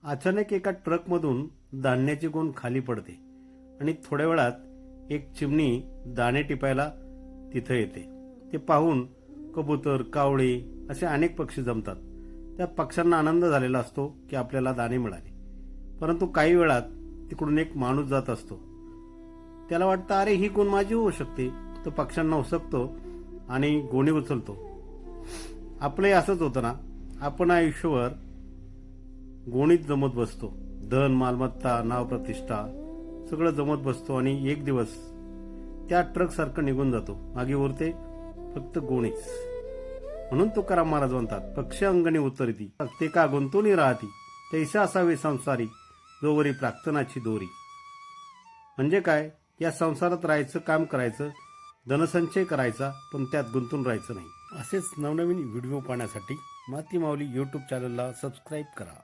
अचानक एका ट्रकमधून धान्याची गोण खाली पडते आणि थोड्या वेळात एक चिमणी दाणे टिपायला तिथं येते. ते पाहून कबूतर, कावळे असे अनेक पक्षी जमतात. त्या पक्ष्यांना आनंद झालेला असतो की आपल्याला दाणे मिळाले. परंतु काही वेळात तिकडून एक माणूस जात असतो. त्याला वाटतं, अरे ही गोण माझी होऊ शकते. तो पक्ष्यांना उसकतो आणि गोणी उचलतो. आपलंही असंच होतं ना. आपण आयुष्यभर गोणीत जमत बसतो. धन, मालमत्ता, नाव, प्रतिष्ठा सगळं जमत बसतो आणि एक दिवस त्या ट्रक सारखं निघून जातो. मागे उरते फक्त गोणीच. म्हणून तुकाराम महाराज म्हणतात, पक्ष अंगणी उतरती ते का गुंतून राहती, तैसा असावे संसारी जोवरी प्राक्तनाची दोरी. म्हणजे काय, या संसारात राहायचं, काम करायचं, धनसंचय करायचा, पण त्यात गुंतून राहायचं नाही. असेच नवनवीन व्हिडिओ पाहण्यासाठी माती माऊली यूट्यूब चॅनलला सबस्क्राईब करा.